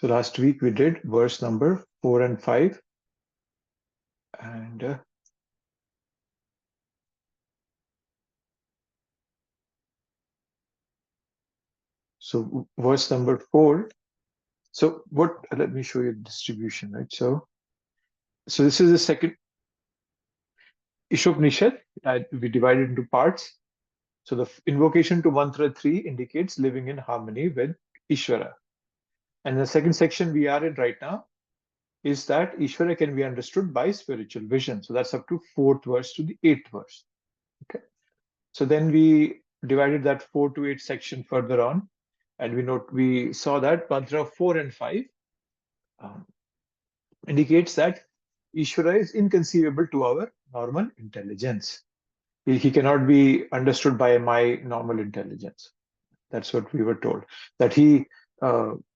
So last week we did verse number 4 and 5. And so verse number 4. So let me show you the distribution, right? So this is the second Isopanishad. We divided into parts. So the invocation to mantra 3 indicates living in harmony with Ishvara. And the second section we are in right now is that Ishvara can be understood by spiritual vision. So that's up to 4th verse to the 8th verse. Okay. So then we divided that 4 to 8 section further on, and we saw that mantra 4 and 5 indicates that Ishvara is inconceivable to our normal intelligence. He cannot be understood by my normal intelligence. That's what we were told. That he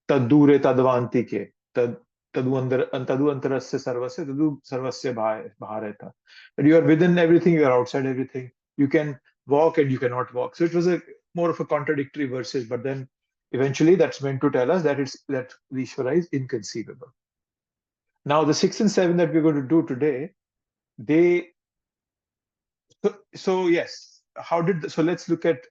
tad dure tadvantike, tadu antarasya sarvasya, tadu sarvasya bhareta. That you are within everything, you are outside everything. You can walk and you cannot walk. So it was more of a contradictory verses, but then eventually that's meant to tell us that Ishvara is inconceivable. Now the 6 and 7 that we're going to do today, so yes, so let's look at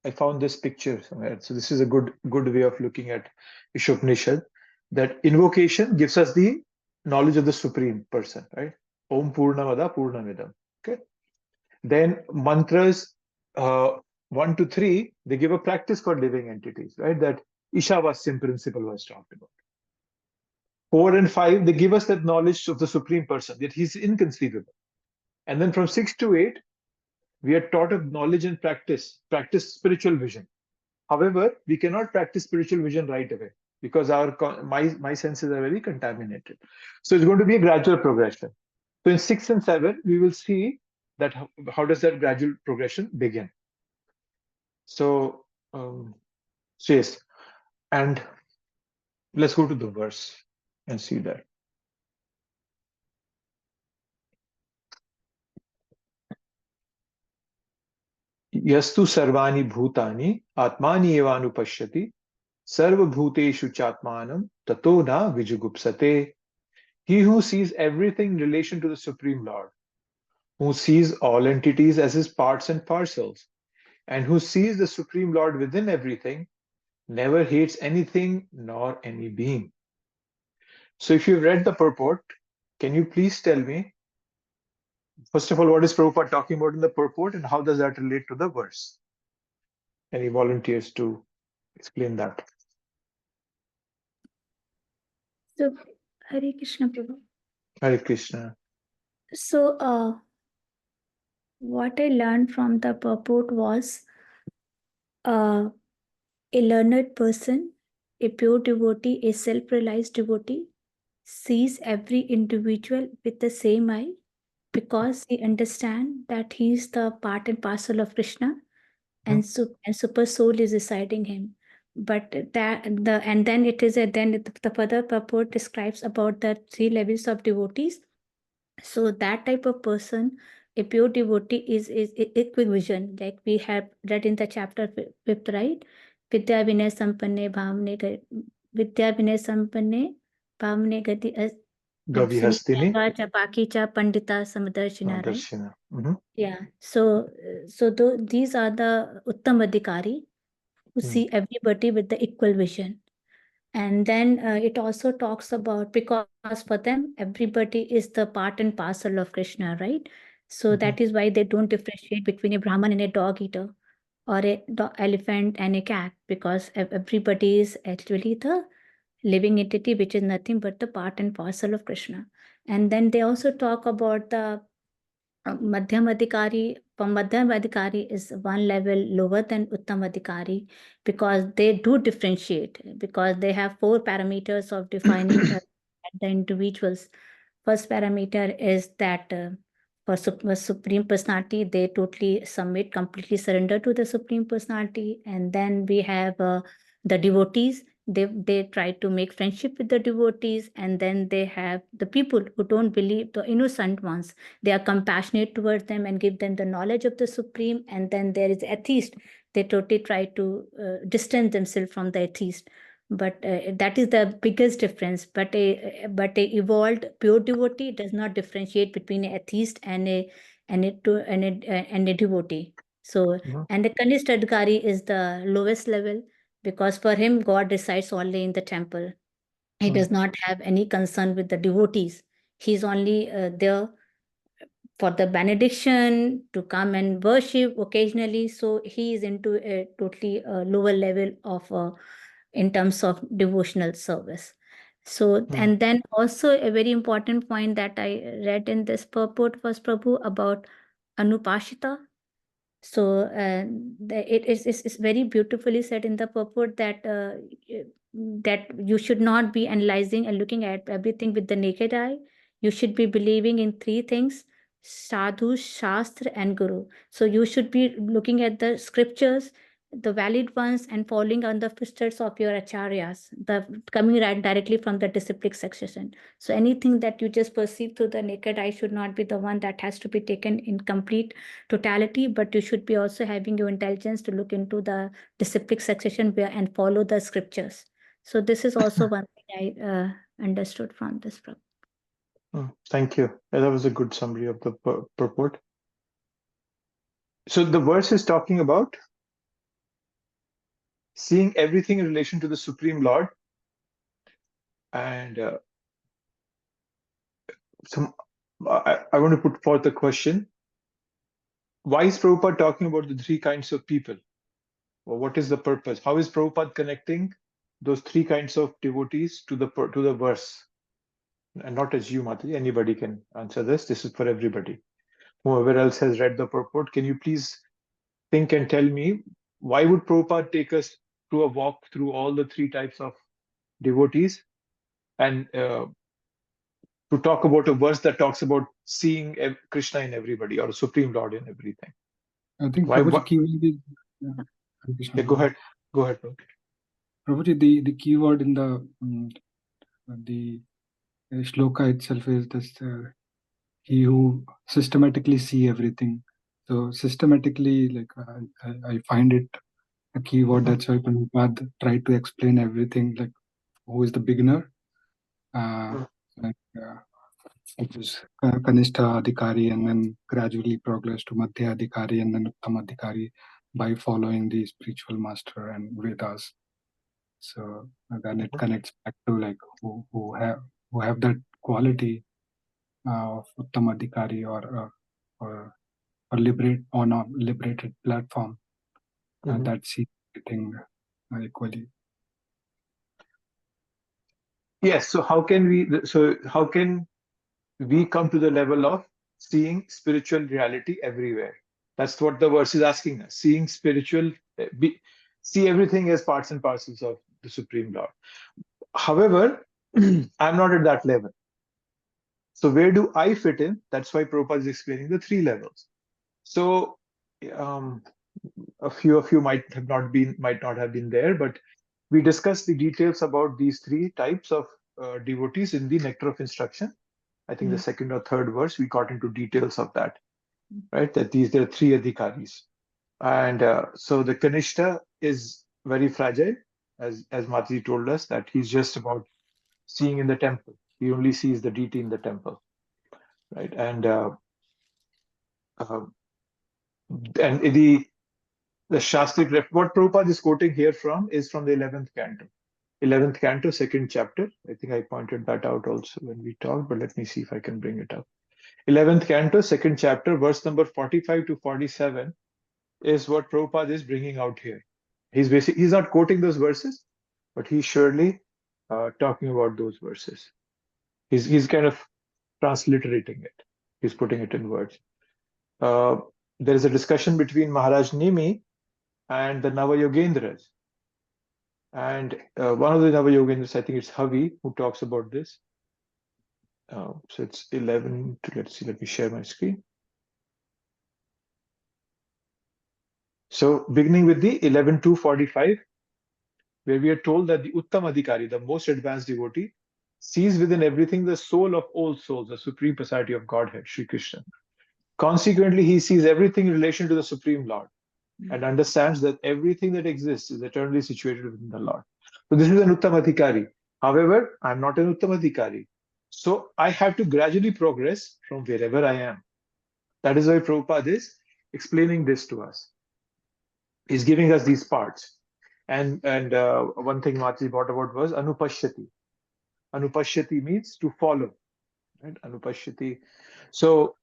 I found this picture somewhere. So this is a good way of looking at Isopanishad, that invocation gives us the knowledge of the Supreme Person, right? Om Purnamada Purnamidam. Okay. Then mantras 1 to 3, they give a practice for living entities, right? That Ishavasya principle was talked about. 4 and 5, they give us that knowledge of the Supreme Person, that he's inconceivable. And then from 6 to 8, we are taught of knowledge and practice spiritual vision. However, we cannot practice spiritual vision right away because my senses are very contaminated. So it's going to be a gradual progression. So in 6 and 7, we will see that how does that gradual progression begin. So yes, and let's go to the verse and see that. Yastu sarvani bhutani atmani evanupashyati sarva bhuteshu chatmanam tato na vijugupsate. He who sees everything in relation to the Supreme Lord, who sees all entities as his parts and parcels, and who sees the Supreme Lord within everything, never hates anything nor any being. So if you've read the purport, can you please tell me, first of all, what is Prabhupada talking about in the purport and how does that relate to the verse? Any volunteers to explain that? So, Hare Krishna, Prabhu. Hare Krishna. So, what I learned from the purport was a learned person, a pure devotee, a self-realized devotee, sees every individual with the same eye because he understands that he is the part and parcel of Krishna, and super soul is residing him. But the further purport describes about the 3 levels of devotees. So that type of person, a pure devotee, is equivision, like we have read in the chapter 5th, right? Vidya Vinay Sampanne Bhavne Gati Gavi Hastini. Baki cha Pandita Samadarshina, right? Mm-hmm. Yeah. So these are the Uttam Adhikari who see everybody with the equal vision. And then it also talks about, because for them, everybody is the part and parcel of Krishna, right? So that is why they don't differentiate between a Brahman and a dog eater, or a elephant and a cat, because everybody is actually the living entity, which is nothing but the part and parcel of Krishna. And then they also talk about the Madhyam Adhikari. Madhyam Adhikari is one level lower than Uttam Adhikari, because they do differentiate, because they have 4 parameters of defining the individuals. First parameter is that for Supreme Personality, they totally submit, completely surrender to the Supreme Personality. And then we have the devotees. They try to make friendship with the devotees. And then they have the people who don't believe, the innocent ones. They are compassionate towards them and give them the knowledge of the Supreme. And then there is atheist. They totally try to distance themselves from the atheist. But that is the biggest difference. But a evolved pure devotee does not differentiate between an atheist and a devotee. So, and the Kanishta Adhikari is the lowest level, because for him God resides only in the temple. He does not have any concern with the devotees. He's only there for the benediction, to come and worship occasionally. So he is into a totally lower level of in terms of devotional service. So, and then also a very important point that I read in this purport was, Prabhu, about Anupashita. So it's very beautifully said in the purport that that you should not be analyzing and looking at everything with the naked eye. You should be believing in three things: sadhu, shastra, and guru. So you should be looking at the scriptures, the valid ones, and following on the footsteps of your acharyas, the coming right directly from the disciplic succession. So anything that you just perceive through the naked eye should not be the one that has to be taken in complete totality, but you should be also having your intelligence to look into the disciplic succession and follow the scriptures. So this is also one thing I understood from this. Thank you. That was a good summary of the purport. So the verse is talking about seeing everything in relation to the Supreme Lord. And I want to put forth a question. Why is Prabhupada talking about the three kinds of people? Or what is the purpose? How is Prabhupada connecting those three kinds of devotees to the verse? And not as you, Mataji, anybody can answer this. This is for everybody. Whoever else has read the purport, can you please think and tell me, why would Prabhupada take us through a walk through all the three types of devotees, and to talk about a verse that talks about seeing Krishna in everybody, or Supreme Lord in everything? I think Why? Prabhuji, keyword is, Yeah, go ahead. Go ahead, Prabhuji, the keyword in the shloka itself is this: he who systematically see everything. So systematically, like I find it a keyword. That's why Prabhupada tried to explain everything, like who is the beginner, like it is Kanishta Adhikari, and then gradually progress to Madhya Adhikari, and then Uttam Adhikari by following the spiritual master and Vedas. So then it connects back to like who have that quality of Uttam Adhikari or liberate on a liberated platform, and that sees everything equally. Yes. So how can we come to the level of seeing spiritual reality everywhere? That's what the verse is asking us. Seeing spiritual, see everything as parts and parcels of the Supreme Lord. However, I'm not at that level. So where do I fit in? That's why Prabhupada is explaining the three levels. So a few of you might not have been there, but we discussed the details about these three types of devotees in the Nectar of Instruction. I think the second or third verse, we got into details of that, right? That there are three adhikaris. And so the Kanishta is very fragile, as Mataji told us, that he's just about seeing in the temple. He only sees the deity in the temple, right? And the Shastric, what Prabhupada is quoting here from is from the 11th canto. 11th canto, second chapter. I think I pointed that out also when we talked, but let me see if I can bring it up. 11th canto, second chapter, verse number 45 to 47 is what Prabhupada is bringing out here. He's not quoting those verses, but he's surely talking about those verses. He's kind of transliterating it. He's putting it in words. There is a discussion between Maharaj Nimi and the Navayogendras. And one of the Navayogendras, I think it's Havi, who talks about this. So it's 11 to, let's see, let me share my screen. So beginning with the 11:2:45, where we are told that the Uttam Adhikari, the most advanced devotee, sees within everything the soul of all souls, the supreme personality of Godhead, Sri Krishna. Consequently, he sees everything in relation to the Supreme Lord and understands that everything that exists is eternally situated within the Lord. So this is an Uttamadhikari. However, I'm not an Uttamadhikari. So I have to gradually progress from wherever I am. That is why Prabhupada is explaining this to us. He's giving us these parts. And one thing Mati brought about was Anupashyati. Anupashyati means to follow. Right? Anupashyati. So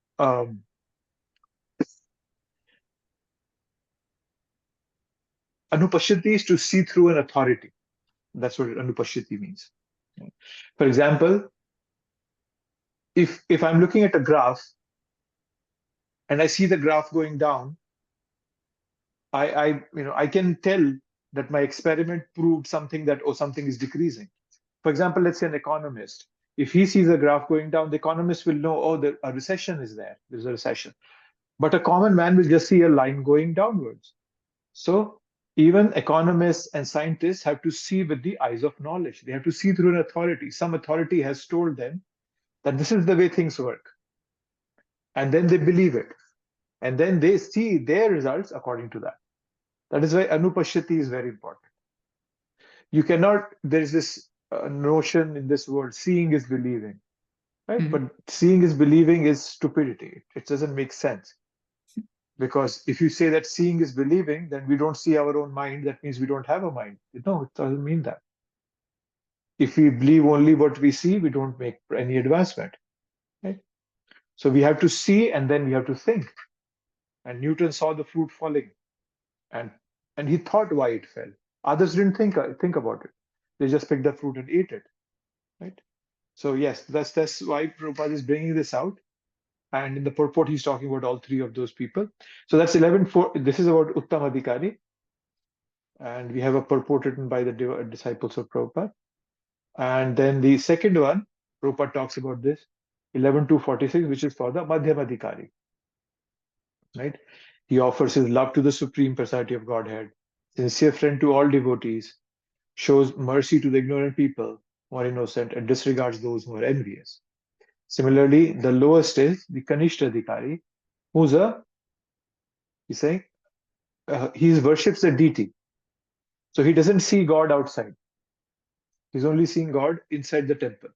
Anupashyati is to see through an authority. That's what Anupashyati means. For example, if I'm looking at a graph and I see the graph going down, I can tell that my experiment proved something, that something is decreasing. For example, let's say an economist. If he sees a graph going down, the economist will know, a recession is there. There's a recession. But a common man will just see a line going downwards. So even economists and scientists have to see with the eyes of knowledge. They have to see through an authority. Some authority has told them that this is the way things work. And then they believe it. And then they see their results according to that. That is why Anupashyati is very important. You cannot, there's this notion in this world, seeing is believing, right? But seeing is believing is stupidity. It doesn't make sense. Because if you say that seeing is believing, then we don't see our own mind. That means we don't have a mind. No, it doesn't mean that. If we believe only what we see, we don't make any advancement, right? So we have to see and then we have to think. And Newton saw the fruit falling, and he thought why it fell. Others didn't think about it. They just picked the fruit and ate it, right? So yes, that's why Prabhupada is bringing this out. And in the purport, he's talking about all three of those people. So that's 11.4. This is about Uttamadhikari. And we have a purport written by the disciples of Prabhupada. And then the second one, Prabhupada talks about this, 11.246, which is for the Madhyamadhikari. Right? He offers his love to the Supreme Personality of Godhead, sincere friend to all devotees, shows mercy to the ignorant people who are innocent, and disregards those who are envious. Similarly, the lowest is the Kanishta-adhikari, he's saying, he worships the deity. So he doesn't see God outside. He's only seeing God inside the temple.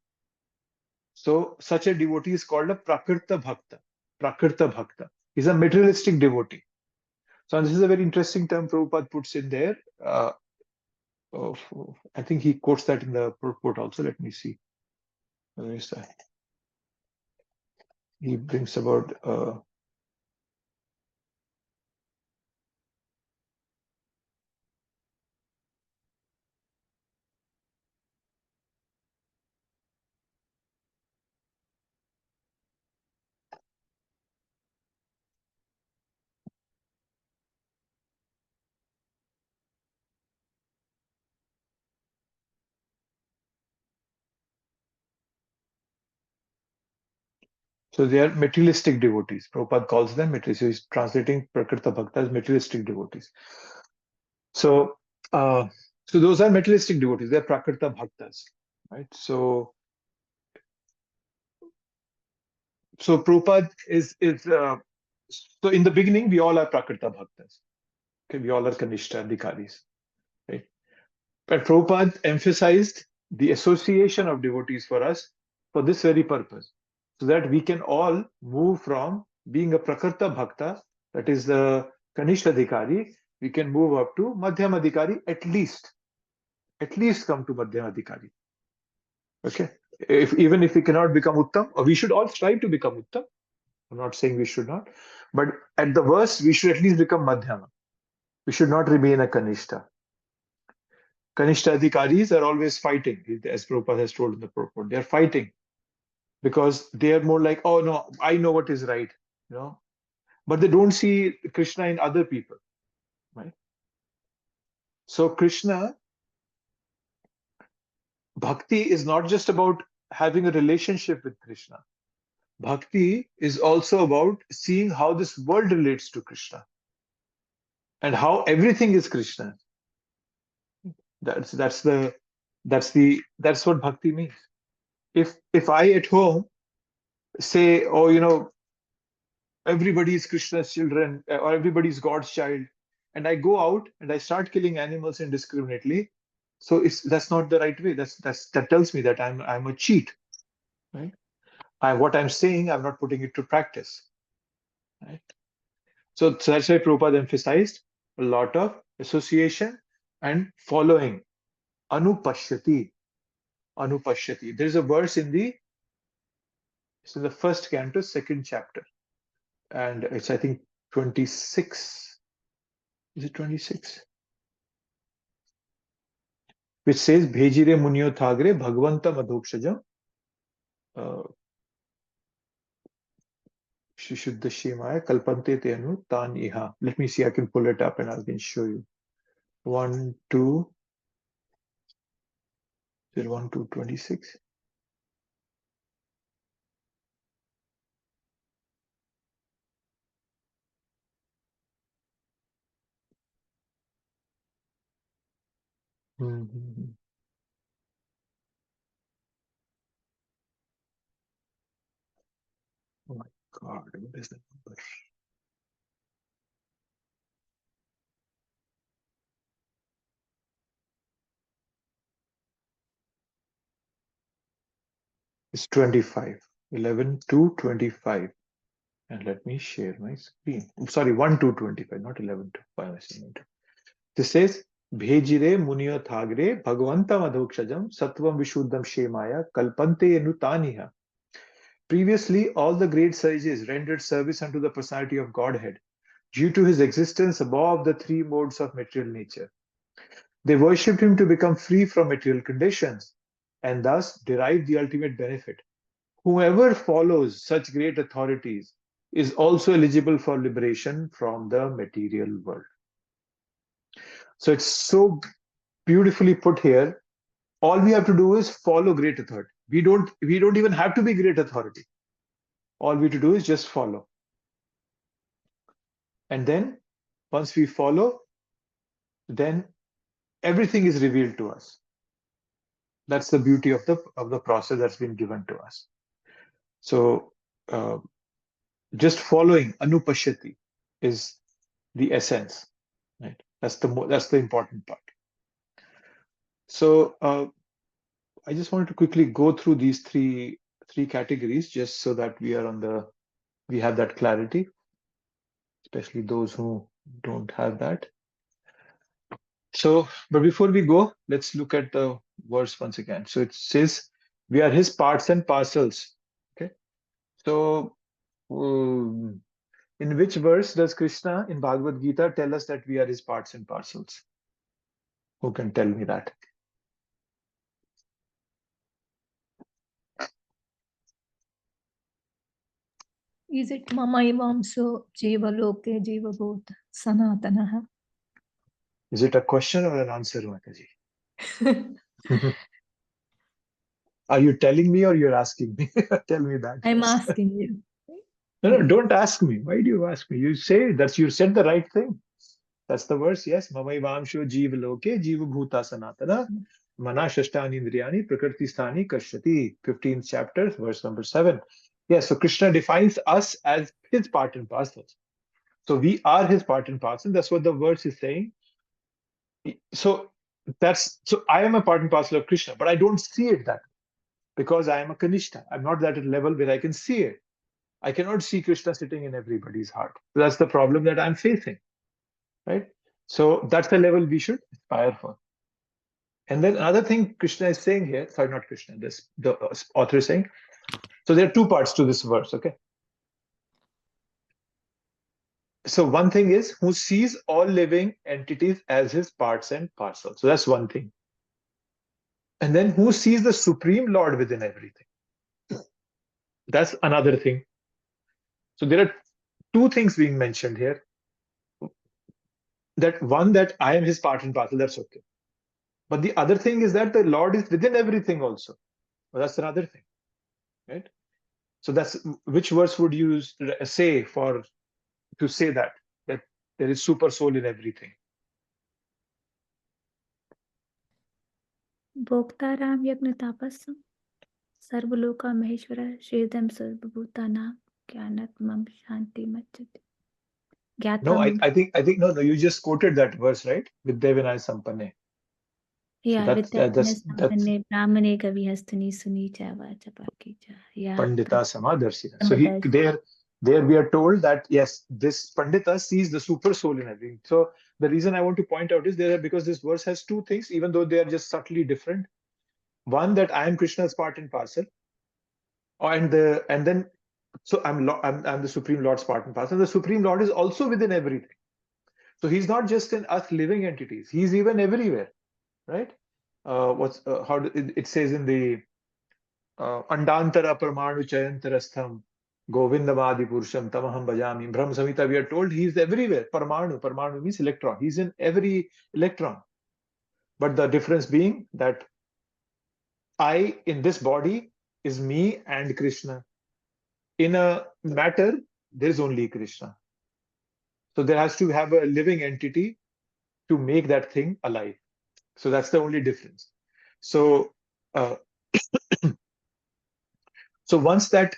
So such a devotee is called a Prakrta Bhakta. Prakrta Bhakta. He's a materialistic devotee. So this is a very interesting term Prabhupada puts in there. I think he quotes that in the purport also. Let me see. Where is that? He brings about so they are materialistic devotees. Prabhupada calls them materialistic. So he's translating Prakrta Bhakta as materialistic devotees. So those are materialistic devotees. They're Prakrta Bhaktas, right? So Prabhupada is so in the beginning we all are Prakrta Bhaktas. Okay, we all are Kanishta-adhikaris, right? But Prabhupada emphasized the association of devotees for us for this very purpose, so that we can all move from being a Prakrta Bhakta, that is the Kanishta-adhikari, we can move up to Madhyamadhikari, at least come to Madhyamadhikari. Okay, even if we cannot become Uttam, or we should all strive to become Uttam. I'm not saying we should not, but at the worst, we should at least become Madhyama. We should not remain a Kanishta. Kanishta adhikaris are always fighting, as Prabhupada has told in the purport. They are fighting because they are more like, oh no, I know what is right, but they don't see Krishna in other people, right? So Krishna, Bhakti is not just about having a relationship with Krishna. Bhakti is also about seeing how this world relates to Krishna and how everything is Krishna. That's what Bhakti means. If I at home say, oh, everybody is Krishna's children or everybody is God's child, and I go out and I start killing animals indiscriminately, So that's not the right way. That tells me that I'm a cheat, right? What I'm saying, I'm not putting it to practice, right? So that's why Prabhupada emphasized a lot of association and following. Anupashyati. Anupashyati. There's a verse it's in the first canto, second chapter. And it's, I think, 26. Is it 26? Which says, Bhejire munyo thagre bhagavanta madhokshajam Shishuddha Shemaya Kalpante Tenu Tan Iha. Let me see, I can pull it up and I can show you. 1, 2, 1, 2, 26. Mm-hmm. Oh my God, what is the number? It's 25. 11 to 25. And let me share my screen. I'm sorry, 1 to 25, not 11 to. Why am I saying it? This says, Bhejire Munyo Thagre Bhagavanta Madhokshajam Sattvam Vishuddham Shemaya Kalpante Enutaniha. Previously, all the great sages rendered service unto the personality of Godhead due to his existence above the three modes of material nature. They worshipped him to become free from material conditions and thus derive the ultimate benefit. Whoever follows such great authorities is also eligible for liberation from the material world. So it's so beautifully put here. All we have to do is follow great authority. We don't even have to be great authority. All we have to do is just follow. And then once we follow, then everything is revealed to us. That's the beauty of the process that's been given to us. So just following anupashyati is the essence, right? That's the important part. So I just wanted to quickly go through these three categories just so that we have that clarity, especially those who don't have that. So, but before we go, let's look at the verse once again. So it says, we are his parts and parcels. Okay. So in which verse does Krishna in Bhagavad Gita tell us that we are his parts and parcels? Who can tell me that? Is it Mamaivamso Jivaloke Jivabhut Sanatanaha? Is it a question or an answer, Mataji? Are you telling me or you're asking me? Tell me that. I'm first. asking you. No, don't ask me. Why do you ask me? You said the right thing. That's the verse, yes. Mamaivamsho jiva loke jiva bhuta sanatana mana shashtani indriyani prakriti sthani kashyati. 15th chapter, verse number 7. Yes, so Krishna defines us as his part and parcels. So we are his part and parcel. That's what the verse is saying. So I am a part and parcel of Krishna, but I don't see it that way because I am a Kanishta. I'm not at a level where I can see it. I cannot see Krishna sitting in everybody's heart. That's the problem that I'm facing, right? So that's the level we should aspire for. And then another thing Krishna is saying here, sorry, not Krishna, the author is saying, so there are two parts to this verse, okay? So one thing is who sees all living entities as his parts and parcels. So that's one thing. And then who sees the Supreme Lord within everything. That's another thing. So there are two things being mentioned here. That one, that I am his part and parcel, that's okay. But the other thing is that the Lord is within everything also. Well, that's another thing, right? So that's which verse would you say to say that there is super soul in everything? Bhoktaram Yagnatapasam Sarvaloka Maheshwara Shridam Sarvabhutana Gyanatmam Shanti Machati. No, I think no, you just quoted that verse, right? With Devanaya Sampane. Yeah, that's Vidyapane Samane Brahmane Kavi Hastani Suni Chava Chapakija. Yeah. Pandita Samadarshina. So there we are told that yes, this Pandita sees the super soul in everything. So the reason I want to point out is there because this verse has two things, even though they are just subtly different. One, that I am Krishna's part and parcel, and then so I'm the Supreme Lord's part and parcel. The Supreme Lord is also within everything. So he's not just in us living entities; he's even everywhere, right? It says in the Andantara Parmanu Chayantarastham Govindamadi Purusham Tamaham Bhajami. Brahma Samhita, we are told he is everywhere. Parmanu means electron. He's in every electron. But the difference being that I in this body is me and Krishna. In a matter, there is only Krishna. So there has to have a living entity to make that thing alive. So that's the only difference. So so once that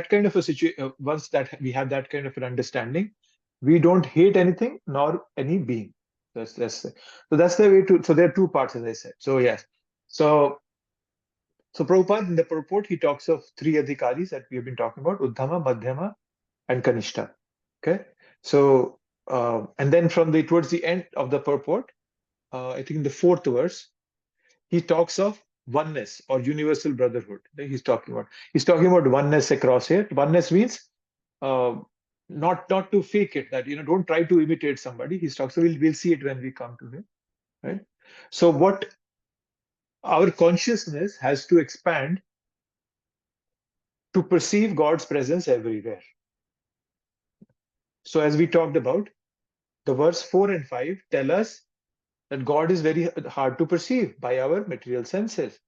kind of a situation, once that we have that kind of an understanding, we don't hate anything nor any being. So that's the way to. So there are two parts, as I said. So yes. So Prabhupada in the purport he talks of three adhikaris that we have been talking about: Uddhama, Madhyama, and Kanishta. Okay. So and then towards the end of the purport, I think in the fourth verse, he talks of oneness or universal brotherhood. He's talking about oneness across here. Oneness means not to fake it, that don't try to imitate somebody. He's talking. So we'll see it when we come to him, right? So what our consciousness has to expand to perceive God's presence everywhere. So as we talked about, the verse 4 and 5 tell us that God is very hard to perceive by our material senses.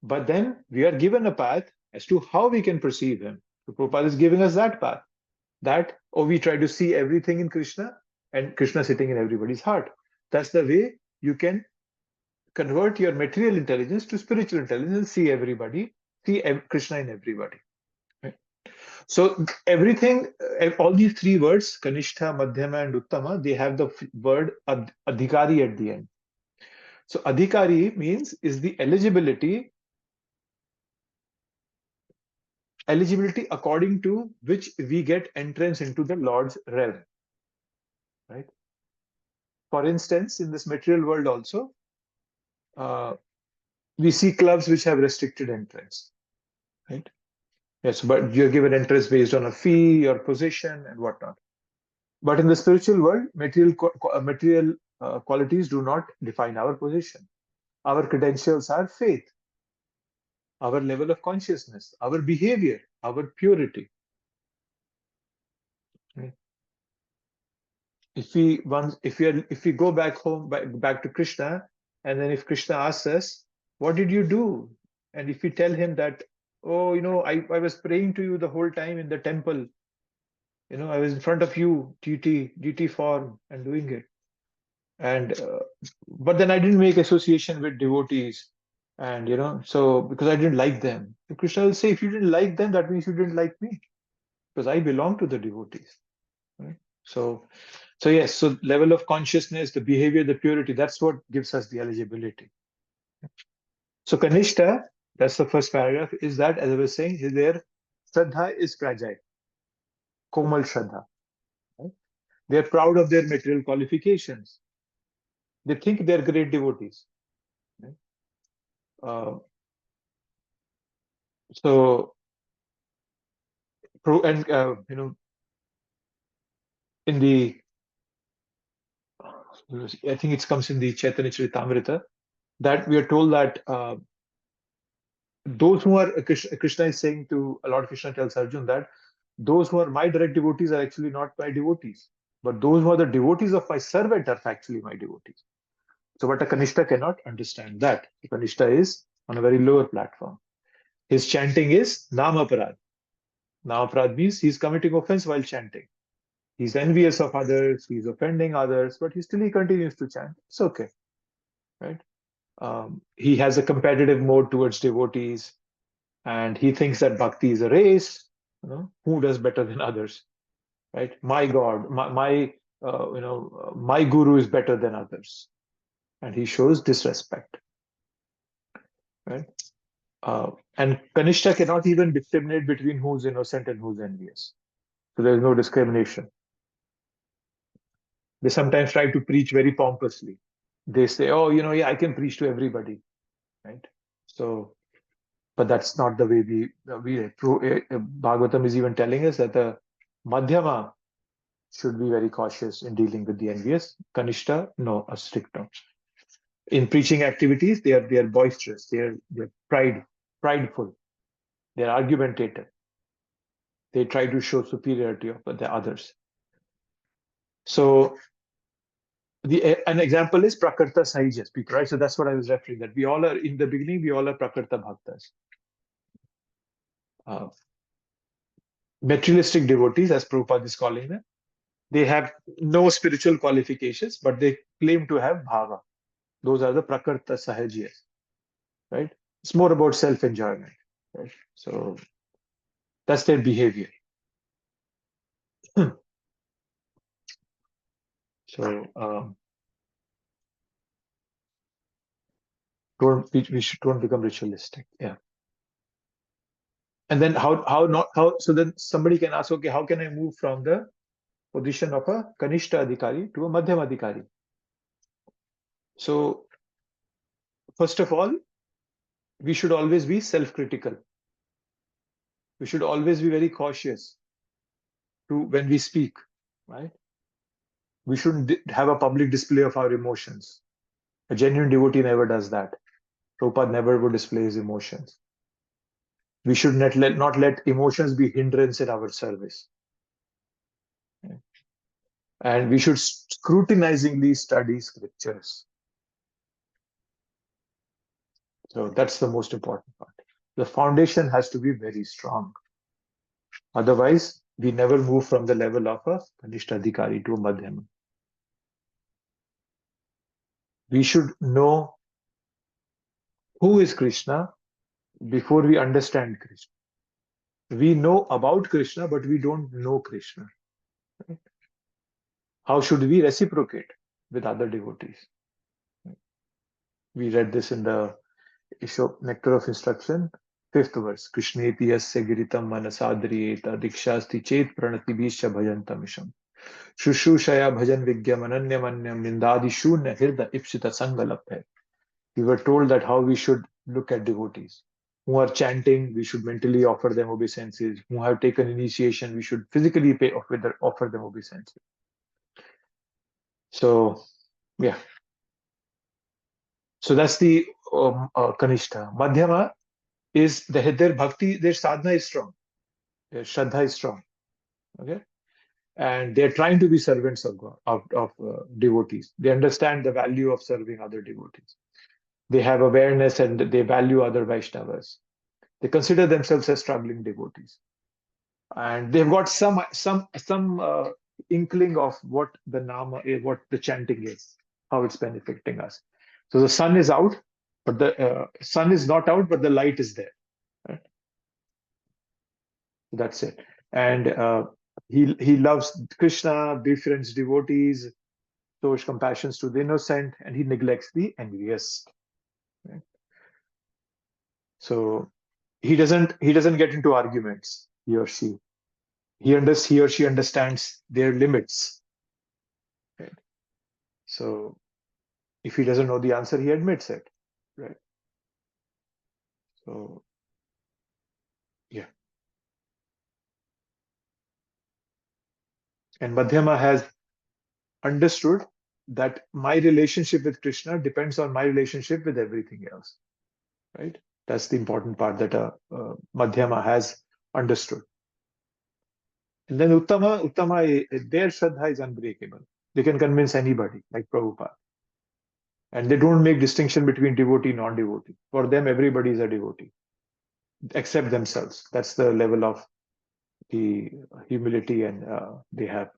But then we are given a path as to how we can perceive him. So Prabhupada is giving us that path. We try to see everything in Krishna and Krishna sitting in everybody's heart. That's the way you can convert your material intelligence to spiritual intelligence and see everybody, see Krishna in everybody. Right? So everything, all these three words, Kanishta, Madhyama, and Uttama, they have the word adhikari at the end. So adhikari means is the eligibility according to which we get entrance into the Lord's realm. Right? For instance, in this material world also, we see clubs which have restricted entrance. Right? Yes, but you're given entrance based on a fee, your position, and whatnot. But in the spiritual world, material qualities do not define our position. Our credentials are faith, our level of consciousness, our behavior, our purity. Right? If we go back home, back to Krishna, and then if Krishna asks us, what did you do? And if we tell him that, oh, I was praying to you the whole time in the temple, I was in front of you, DT form, and doing it. And but then I didn't make association with devotees, and so because I didn't like them. So Krishna will say, if you didn't like them, that means you didn't like me, because I belong to the devotees. Right? So yes, so level of consciousness, the behavior, the purity, that's what gives us the eligibility. So Kanishta, that's the first paragraph, is that, as I was saying, their Shraddha is fragile, Komal Shraddha. Right? They're proud of their material qualifications. They think they're great devotees. Right? So, and in the, I think it comes in the Chaitanya Charitamrita, that we are told that those who are, Krishna is saying to, Lord Krishna tells Arjun that those who are my direct devotees are actually not my devotees, but those who are the devotees of my servant are actually my devotees. So, but a Kanishta cannot understand that. The Kanishta is on a very lower platform. His chanting is Namaparad. Namaparad means he's committing offense while chanting. He's envious of others, he's offending others, but he continues to chant. It's okay, right? He has a competitive mode towards devotees, and he thinks that bhakti is a race. Who does better than others, right? My God, my guru is better than others. and he shows disrespect. Right? And Kanishta cannot even discriminate between who's innocent and who's envious. So there's no discrimination. They sometimes try to preach very pompously. They say, oh, yeah, I can preach to everybody, right? So, but that's not the way Bhagavatam is even telling us that the Madhyama should be very cautious in dealing with the envious. Kanishta, no, a strict no. In preaching activities, they are boisterous, they're prideful, they're argumentative. They try to show superiority of the others. So an example is Prakarta Sahijas people, right? So that's what I was referring, that we all are, in the beginning, we all are Prakarta Bhaktas. Materialistic devotees, as Prabhupada is calling them, they have no spiritual qualifications, but they claim to have bhava. Those are the Prakarta Sahajiyas, right? It's more about self-enjoyment, right? So that's their behavior. So don't become ritualistic. Yeah. And then so then somebody can ask, okay, how can I move from the position of a Kanishta Adhikari to a Madhyam Adhikari? So first of all, we should always be self-critical. We should always be very cautious when we speak, right? We shouldn't have a public display of our emotions. A genuine devotee never does that. Prabhupada never would display his emotions. We should not let emotions be hindrance in our service. And we should scrutinizingly study scriptures. So that's the most important part. The foundation has to be very strong. Otherwise, we never move from the level of a Kanishta Adhikari to a Madhyama. We should know who is Krishna before we understand Krishna. We know about Krishna, but we don't know Krishna. Right? How should we reciprocate with other devotees? We read this in the Nectar of Instruction, 5th verse. Krishneti yasya giritam manasadriyeta dikshasti chet pranatibhisha bhajantamisham. Shushushaya bhajan vigyam ananyamanyam nindadi shunya hirda ipsita sangalaphe. We were told that how we should look at devotees. Who are chanting, we should mentally offer them obeisances. Who have taken initiation, we should physically offer them obeisances. So, yeah. So that's the Kanishta. Madhyama is their bhakti, their sadhana is strong. Their shraddha is strong. Okay? And they're trying to be servants of God, of devotees. They understand the value of serving other devotees. They have awareness and they value other Vaishnavas. They consider themselves as struggling devotees. And they've got some inkling of what the nama is, what the chanting is, how it's benefiting us. So the sun is out, but the sun is not out, but the light is there. Right? That's it. And he loves Krishna, befriends devotees, shows compassion to the innocent, and he neglects the envious. Right? So he doesn't get into arguments, he or she. He or she understands their limits. Right? So if he doesn't know the answer, he admits it. Right? So yeah. And Madhyama has understood that my relationship with Krishna depends on my relationship with everything else. Right? That's the important part that Madhyama has understood. And then Uttama, their Shraddha is unbreakable. They can convince anybody, like Prabhupada. And they don't make distinction between devotee, non-devotee. For them, everybody is a devotee, except themselves. That's the level of the humility and they have.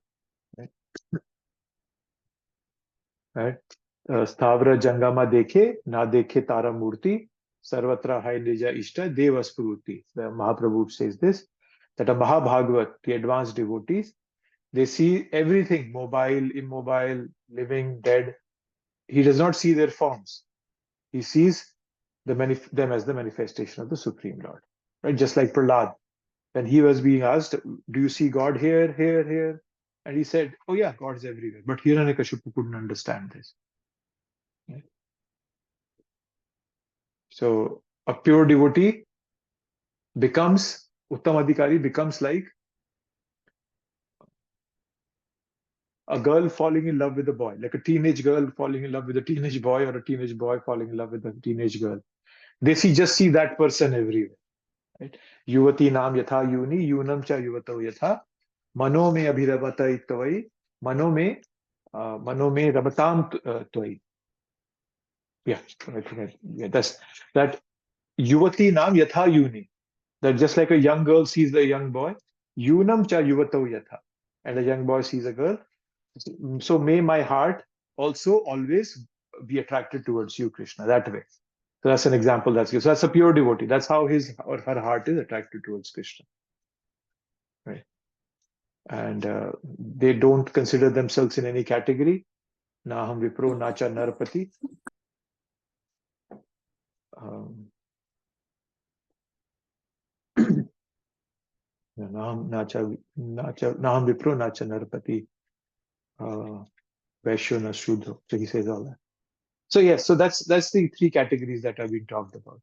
Right? Stavra Jangama Dekhe, Na Dekhe Tara Murti, Sarvatra Hai Nija Ishta Devaspruti. The Mahaprabhu says this, that a Mahabhagavat, the advanced devotees, they see everything, mobile, immobile, living, dead, he does not see their forms. He sees them as the manifestation of the Supreme Lord. Right? Just like Prahlad, when he was being asked, do you see God here, here, here? And he said, oh yeah, God is everywhere. But Hiranyakashipu couldn't understand this. Right? So a pure devotee becomes, Uttamadhikari becomes like a girl falling in love with a boy, like a teenage girl falling in love with a teenage boy, or a teenage boy falling in love with a teenage girl. They just see that person everywhere. Right? Yuvati nam yatha yuni, yunam cha yuvato yatha, mano me abhiravata itvai, mano me rabatam tvai. Yeah, that's that. Yuvati nam yatha yuni. That just like a young girl sees the young boy, yunam cha yuvato yatha, and a young boy sees a girl. So may my heart also always be attracted towards you, Krishna, that way. So that's an example that's good. So that's a pure devotee. That's how his or her heart is attracted towards Krishna. Right? And they don't consider themselves in any category. Naham vipro nacha narpati. Naham vipro nacha narpati. Vaishyo na shudro. So he says all that. So yes, so that's the three categories that have been talked about.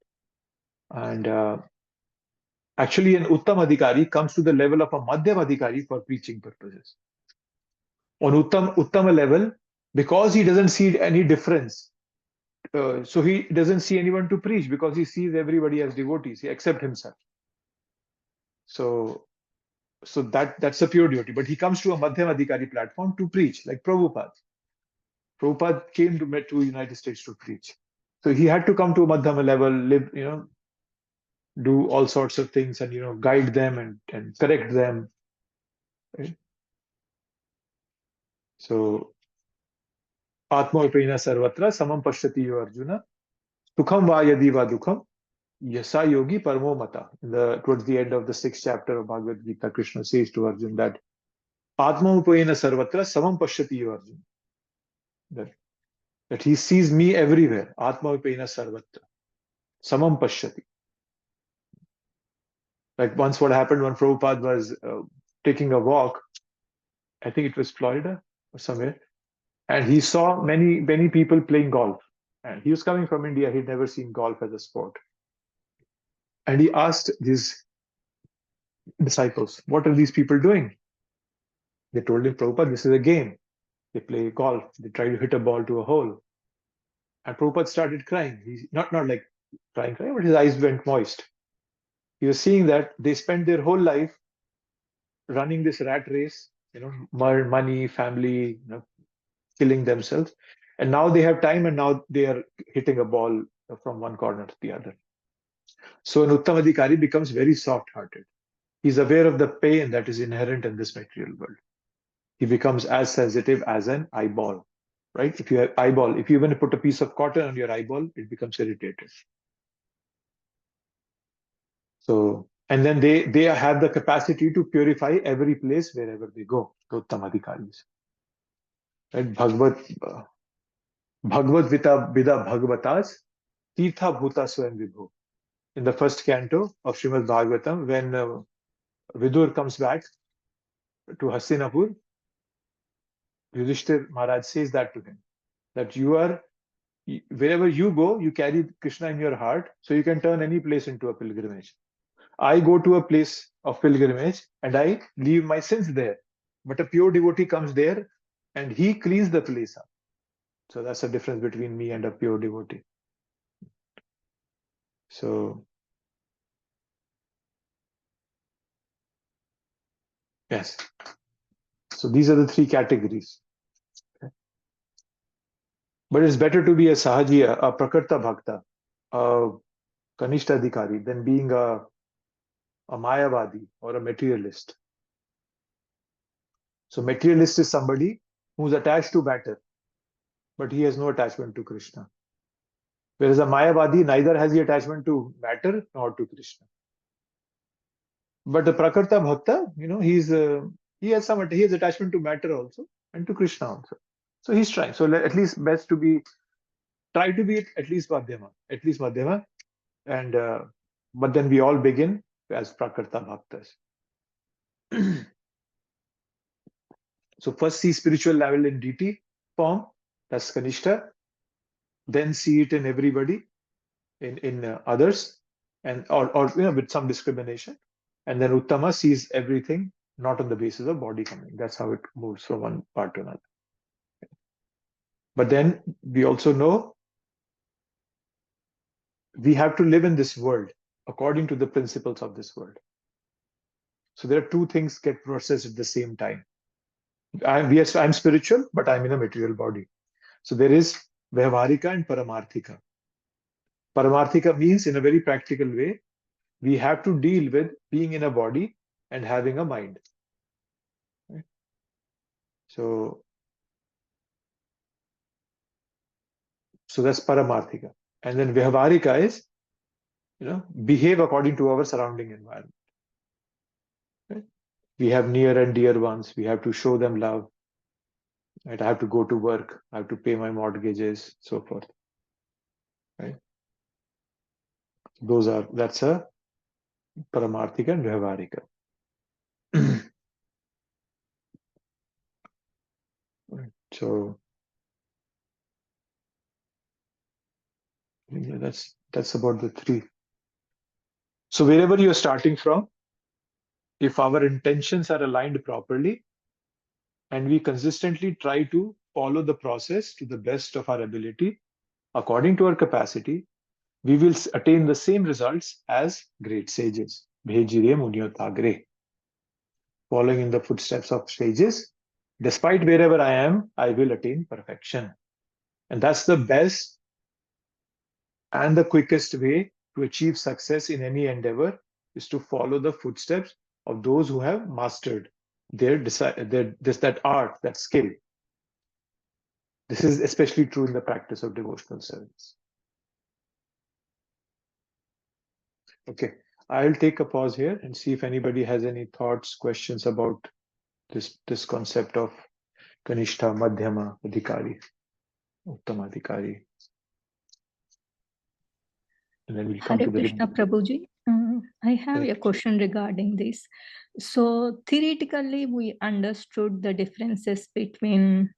And actually, an Uttam Adhikari comes to the level of a Madhyam Adhikari for preaching purposes. On Uttama level, because he doesn't see any difference, so he doesn't see anyone to preach because he sees everybody as devotees, except himself. So that's a pure devotee. But he comes to a Madhyam Adhikari platform to preach, like Prabhupada. Prabhupada came to United States to preach. So he had to come to a Madhyama level, live, do all sorts of things and guide them and correct them. Right? So Atma upena sarvatra samam pashyati yo Arjuna sukham va yadi va dukham yasa yogi paramo mata. Towards the end of the 6th chapter of Bhagavad Gita, Krishna says to Arjuna that Atma upena sarvatra samam pashyati yo Arjuna. That he sees me everywhere. Atma upena sarvatra samam pashyati. Like once what happened when Prabhupada was taking a walk, I think it was Florida or somewhere, and he saw many people playing golf. And he was coming from India. He'd never seen golf as a sport. And he asked his disciples, what are these people doing? They told him, Prabhupada, this is a game. They play golf. They try to hit a ball to a hole. And Prabhupada started crying. He's not like crying, but his eyes went moist. He was seeing that they spent their whole life running this rat race, money, family, killing themselves. And now they have time and now they are hitting a ball from one corner to the other. So an Uttamadhikari becomes very soft-hearted. He's aware of the pain that is inherent in this material world. He becomes as sensitive as an eyeball, right? If you even put a piece of cotton on your eyeball, it becomes irritated. So, and then they have the capacity to purify every place wherever they go, the Uttamadhikaris. Right? Bhagavad Vida Bhagavatas, Tirtha Bhuta Swayam Vibhu. In the first canto of Srimad Bhagavatam, when Vidur comes back to Hastinapur, Yudhishthir Maharaj says that to him, that wherever you go, you carry Krishna in your heart, so you can turn any place into a pilgrimage. I go to a place of pilgrimage and I leave my sins there. But a pure devotee comes there and he cleans the place up. So that's the difference between me and a pure devotee. So, yes. So these are the three categories. Okay. But it's better to be a Sahajiya, a Prakarta Bhakta, a Kanishta-adhikari than being a Mayavadi or a materialist. So materialist is somebody who's attached to matter, but he has no attachment to Krishna. Whereas a Mayavadi neither has the attachment to matter nor to Krishna. But the Prakarta Bhakta, he has attachment to matter also and to Krishna also. So he's trying. So at least best to be try to be at least Madhyama, and but then we all begin as Prakrta Bhaktas. So first see spiritual level in DT form, that's Kanishta, then see it in everybody, in others, and or with some discrimination, and then Uttama sees everything not on the basis of body coming. That's how it moves from one part to another. But then we also know we have to live in this world according to the principles of this world. So there are two things get processed at the same time. I'm spiritual, but I'm in a material body. So there is Vyavaharika and Paramarthika. Paramarthika means, in a very practical way, we have to deal with being in a body and having a mind. Right? So that's Paramarthika. And then Vyavaharika is, behave according to our surrounding environment. Right? We have near and dear ones. We have to show them love. Right? I have to go to work. I have to pay my mortgages, so forth. Right? That's a Paramarthika and Vyavaharika. So yeah, that's about the three. So wherever you're starting from, if our intentions are aligned properly, and we consistently try to follow the process to the best of our ability, according to our capacity, we will attain the same results as great sages. Bhejire Munyotagre. Following in the footsteps of sages, despite wherever I am, I will attain perfection. And that's the best and the quickest way to achieve success in any endeavor, is to follow the footsteps of those who have mastered that art, that skill. This is especially true in the practice of devotional service. Okay, I'll take a pause here and see if anybody has any thoughts, questions about this concept of Kanishta, Madhyama, Adhikari, Uttama Adhikari. And then we'll come Hare to the Krishna Prabhuji. I have a question regarding this. So theoretically, we understood the differences between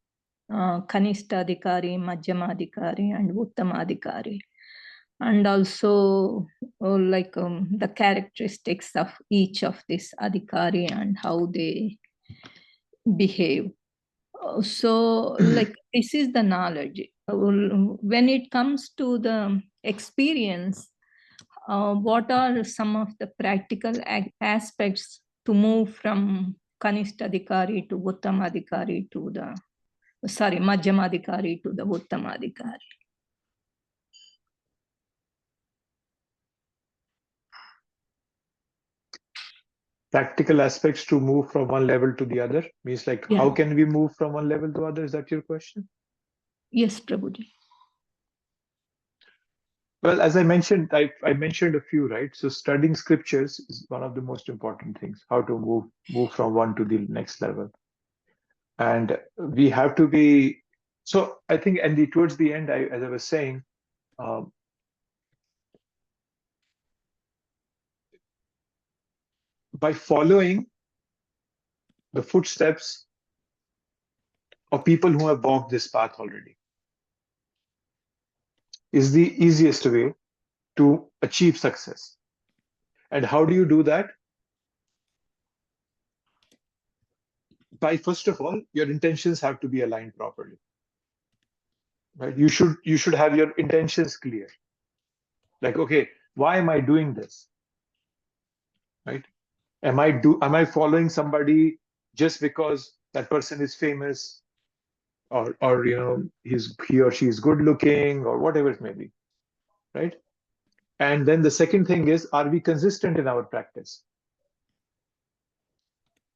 Kanishta-adhikari, Madhyama-adhikari, and Uttama-adhikari. And also the characteristics of each of these adhikari and how they behave. So this is the knowledge. When it comes to the experience, what are some of the practical aspects to move from Kanishta-adhikari to Uttama-adhikari to the, Madhyama-adhikari to the Uttama-adhikari? Practical aspects to move from one level to the other means how can we move from one level to other? Is that your question? Yes, Prabhuji. Well, as I mentioned, I mentioned a few, right? So studying scriptures is one of the most important things, how to move from one to the next level. And we have to be, so I think, and towards the end, as I was saying, by following the footsteps of people who have walked this path already is the easiest way to achieve success. And how do you do that? By, first of all, your intentions have to be aligned properly. Right? You should have your intentions clear. Like, okay, why am I doing this? Right? Am I following somebody just because that person is famous, or he or she is good looking, or whatever it may be, right? And then the second thing is, are we consistent in our practice?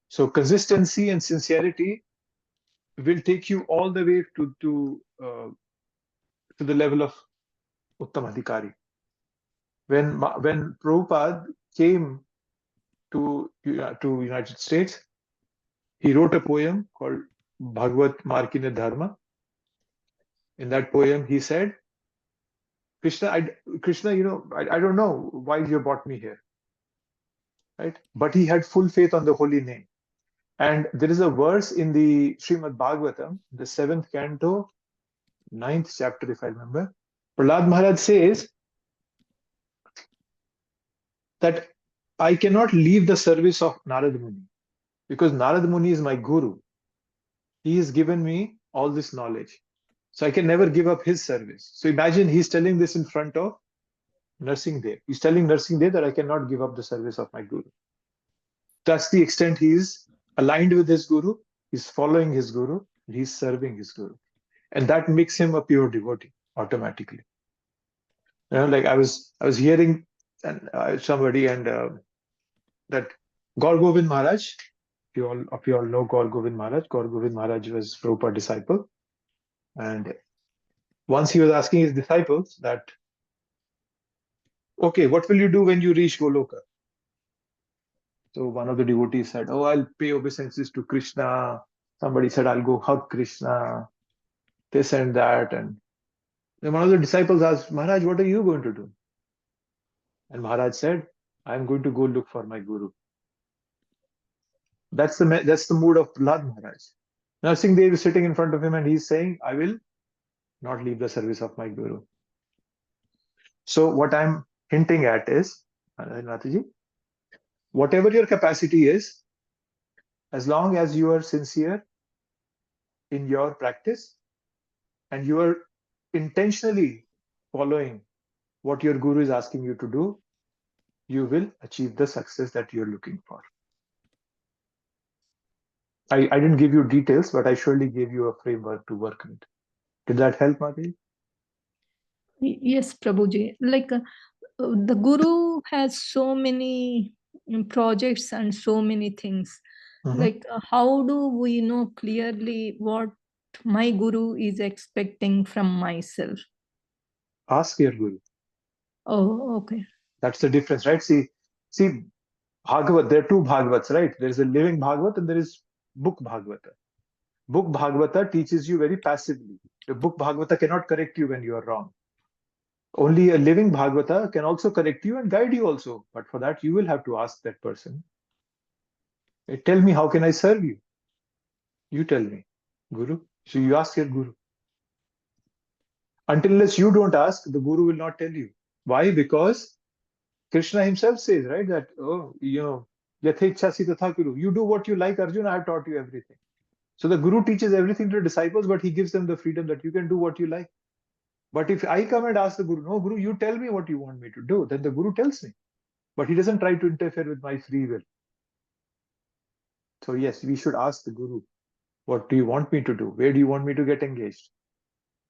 So consistency and sincerity will take you all the way to the level of Uttamadhikari. When Prabhupada came to United States, he wrote a poem called Bhagavad Markine Dharma. In that poem, he said Krishna, I don't know why you brought me here, right? But he had full faith on the holy name. And there is a verse in the Srimad Bhagavatam, the 7th canto, 9th chapter, if I remember. Prahlad Maharaj says that I cannot leave the service of Narad Muni because Narad Muni is my guru. He has given me all this knowledge. So I can never give up his service. So imagine he's telling this in front of Narsingadev. He's telling Narsingadev that I cannot give up the service of my guru. That's the extent he is aligned with his guru, he's following his guru, and he's serving his guru. And that makes him a pure devotee automatically. Like I was hearing somebody and that Gaur Govind Maharaj, if you all know Gaur Govind Maharaj was Prabhupada disciple. And once he was asking his disciples that, okay, what will you do when you reach Goloka? So one of the devotees said, oh, I'll pay obeisances to Krishna. Somebody said, I'll go hug Krishna, this and that. And then one of the disciples asked, Maharaj, what are you going to do? And Maharaj said, I'm going to go look for my guru. That's the mood of Prahlad Maharaj. Narsingadev is sitting in front of him and he's saying, I will not leave the service of my guru. So what I'm hinting at is, Nathaji, whatever your capacity is, as long as you are sincere in your practice and you are intentionally following what your guru is asking you to do, you will achieve the success that you're looking for. I didn't give you details, but I surely gave you a framework to work with. Did that help, Madhuri? Yes, Prabhuji. Like the guru has so many projects and so many things. Like how do we know clearly what my guru is expecting from myself? Ask your guru. Oh, okay. That's the difference, right? See, Bhagavat, there are two Bhagavats, right? There is a living Bhagavat and there is book Bhagavata. Book Bhagavata teaches you very passively. The book Bhagavata cannot correct you when you are wrong. Only a living Bhagavata can also correct you and guide you also. But for that, you will have to ask that person. Hey, tell me, how can I serve you? You tell me, Guru. So you ask your Guru. Unless you don't ask, the Guru will not tell you. Why? Because Krishna himself says, right, that, yathechasi tatha kuru. You do what you like, Arjuna, I have taught you everything. So the Guru teaches everything to the disciples, but he gives them the freedom that you can do what you like. But if I come and ask the Guru, no, Guru, you tell me what you want me to do, then the Guru tells me. But he doesn't try to interfere with my free will. So yes, we should ask the Guru, what do you want me to do? Where do you want me to get engaged?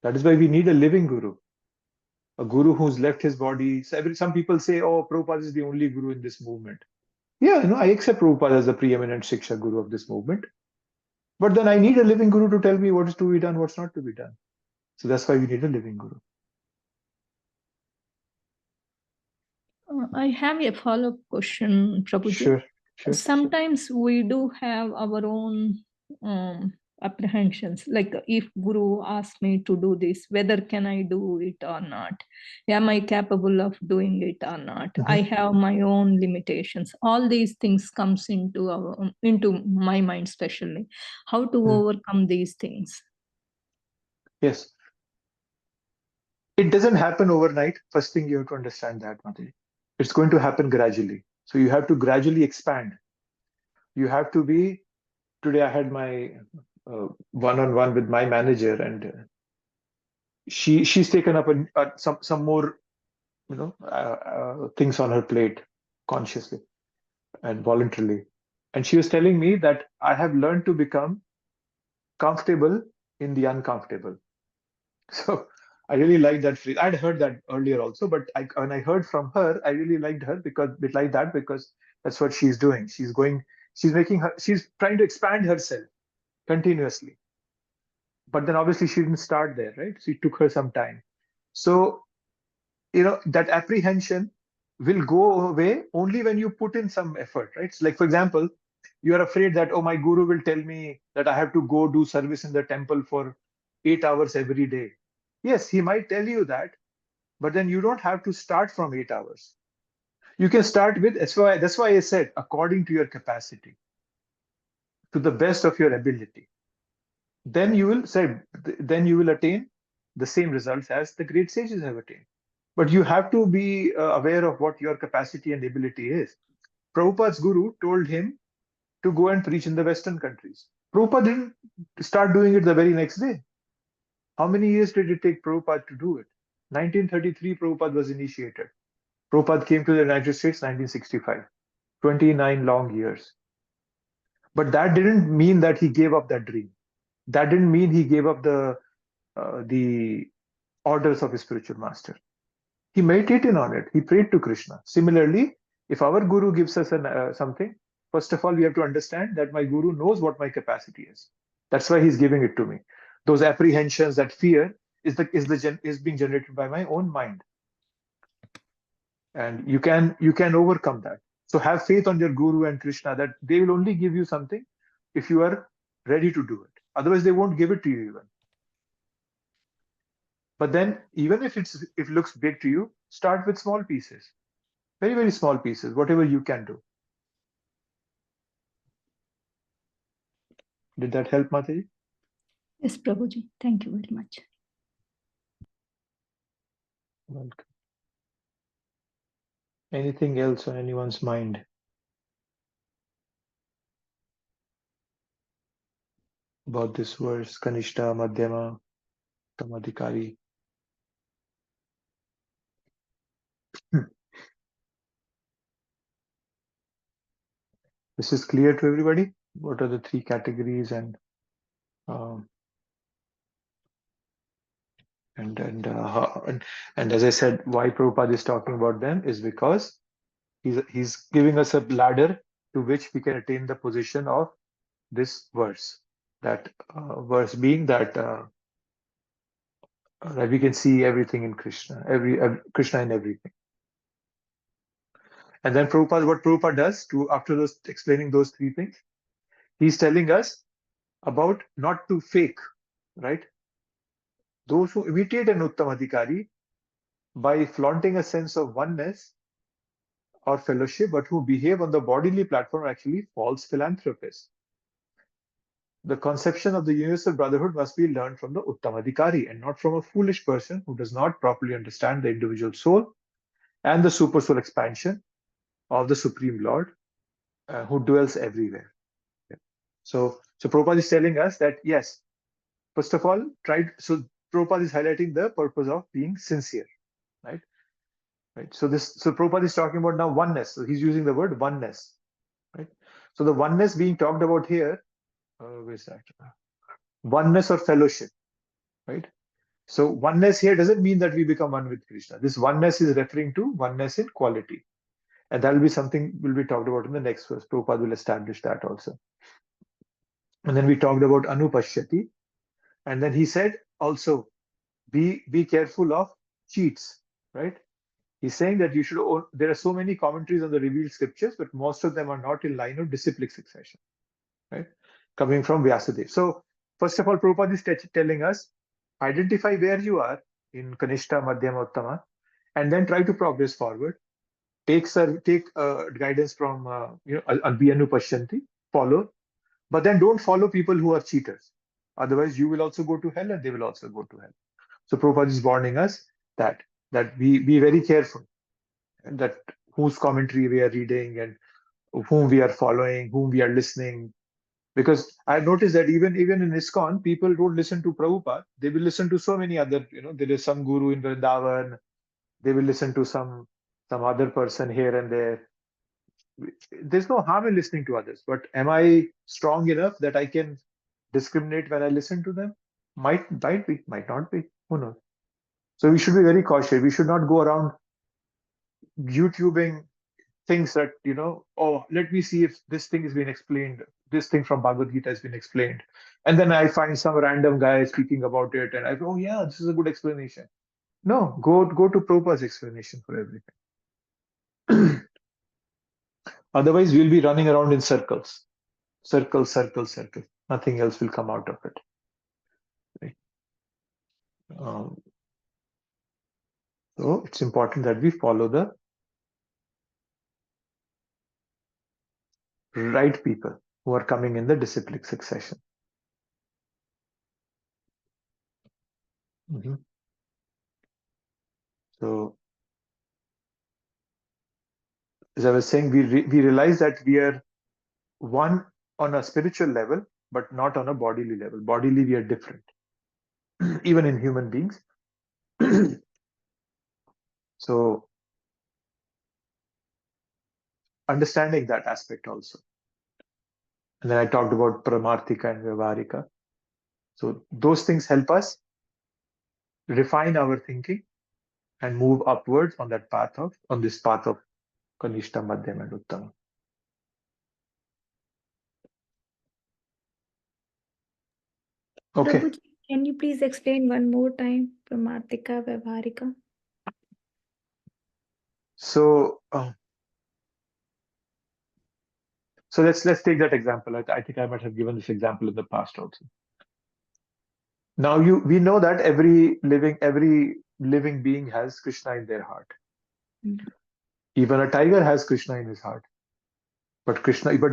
That is why we need a living Guru. A Guru who's left his body. Some people say, oh, Prabhupada is the only Guru in this movement. Yeah, I accept Prabhupada as the preeminent Shiksha Guru of this movement. But then I need a living Guru to tell me what is to be done, what's not to be done. So that's why we need a living Guru. I have a follow-up question, Prabhuji. Sure. Sometimes we do have our own apprehensions, like if Guru asks me to do this, whether can I do it or not? Am I capable of doing it or not? I have my own limitations. All these things comes into my mind, especially. How to overcome these things? Yes. It doesn't happen overnight. First thing you have to understand that, Madhuri. It's going to happen gradually. So you have to gradually expand. You have to be, today I had my one-on-one with my manager and she's taken up some more, things on her plate consciously and voluntarily. And she was telling me that I have learned to become comfortable in the uncomfortable. So I really like that phrase. I'd heard that earlier also, but when I heard from her, I really liked her because that's what she's doing. She's trying to expand herself continuously. But then obviously she didn't start there, right? So it took her some time. So, that apprehension will go away only when you put in some effort, right? So like, for example, you are afraid that, oh, my guru will tell me that I have to go do service in the temple for 8 hours every day. Yes, he might tell you that, but then you don't have to start from 8 hours. You can start with, that's why I said, according to your capacity, to the best of your ability. Then you will attain the same results as the great sages have attained. But you have to be aware of what your capacity and ability is. Prabhupada's guru told him to go and preach in the Western countries. Prabhupada didn't start doing it the very next day. How many years did it take Prabhupada to do it? 1933, Prabhupada was initiated. Prabhupada came to the United States 1965. 29 long years. But that didn't mean that he gave up that dream. That didn't mean he gave up the orders of his spiritual master. He meditated on it. He prayed to Krishna. Similarly, if our guru gives us something, first of all, we have to understand that my guru knows what my capacity is. That's why he's giving it to me. Those apprehensions, that fear is being generated by my own mind. And you can overcome that. So have faith on your guru and Krishna that they will only give you something if you are ready to do it. Otherwise, they won't give it to you even. But then, even if it looks big to you, start with small pieces. Very, very small pieces, whatever you can do. Did that help, Mataji? Yes, Prabhuji. Thank you very much. Welcome. Anything else on anyone's mind? About this verse, Kanishta, Madhyama, Tamadhikari. This is clear to everybody? What are the three categories and as I said, why Prabhupada is talking about them is because he's giving us a ladder to which we can attain the position of this verse. That verse being that we can see everything in Krishna, Krishna in everything. And then what Prabhupada does after explaining those three things, he's telling us about not to fake, right? Those who imitate an Uttamadhikari by flaunting a sense of oneness or fellowship, but who behave on the bodily platform are actually false philanthropists. The conception of the universal brotherhood must be learned from the Uttamadhikari and not from a foolish person who does not properly understand the individual soul and the super soul expansion of the Supreme Lord who dwells everywhere. So Prabhupada is telling us that, yes, first of all, Prabhupada is highlighting the purpose of being sincere, right? So Prabhupada is talking about now oneness. So he's using the word oneness, right? So the oneness being talked about here, where is that? Oneness or fellowship, right? So oneness here doesn't mean that we become one with Krishna. This oneness is referring to oneness in quality. And that will be something will be talked about in the next verse. Prabhupada will establish that also. And then we talked about Anupashyati. And then he said also, be careful of cheats, right? He's saying that there are so many commentaries on the revealed scriptures, but most of them are not in line of disciplic succession, right? Coming from Vyasadeva. So first of all, Prabhupada is telling us, identify where you are in Kanishta, Madhyama, Uttama, and then try to progress forward. Take guidance from Albiyanu Pashyanti, follow, but then don't follow people who are cheaters. Otherwise, you will also go to hell and they will also go to hell. So Prabhupada is warning us that we be very careful, and that whose commentary we are reading and whom we are following, whom we are listening. Because I noticed that even in ISKCON, people don't listen to Prabhupada. They will listen to so many other, there is some guru in Vrindavan. They will listen to some other person here and there. There's no harm in listening to others, but am I strong enough that I can discriminate when I listen to them? Might be, might not be. Who knows? So we should be very cautious. We should not go around YouTubing things that, let me see if this thing has been explained. This thing from Bhagavad Gita has been explained. And then I find some random guy speaking about it and I go, oh yeah, this is a good explanation. No, go to Prabhupada's explanation for everything. Otherwise, we'll be running around in circles. Circle. Nothing else will come out of it. Right? So it's important that we follow the right people who are coming in the disciplic succession. So, as I was saying, we realize that we are one on a spiritual level, but not on a bodily level. Bodily, we are different, even in human beings. So, understanding that aspect also. And then I talked about Paramarthika and Vyavaharika. So, those things help us refine our thinking and move upwards on that path of, on this path of Kanishta, Madhyam, and Uttama. Okay. Prabhuji, can you please explain one more time Pramartika, Vyavaharika? So, so let's take that example. I think I might have given this example in the past also. Now we know that every living being has Krishna in their heart. Even a tiger has Krishna in his heart. But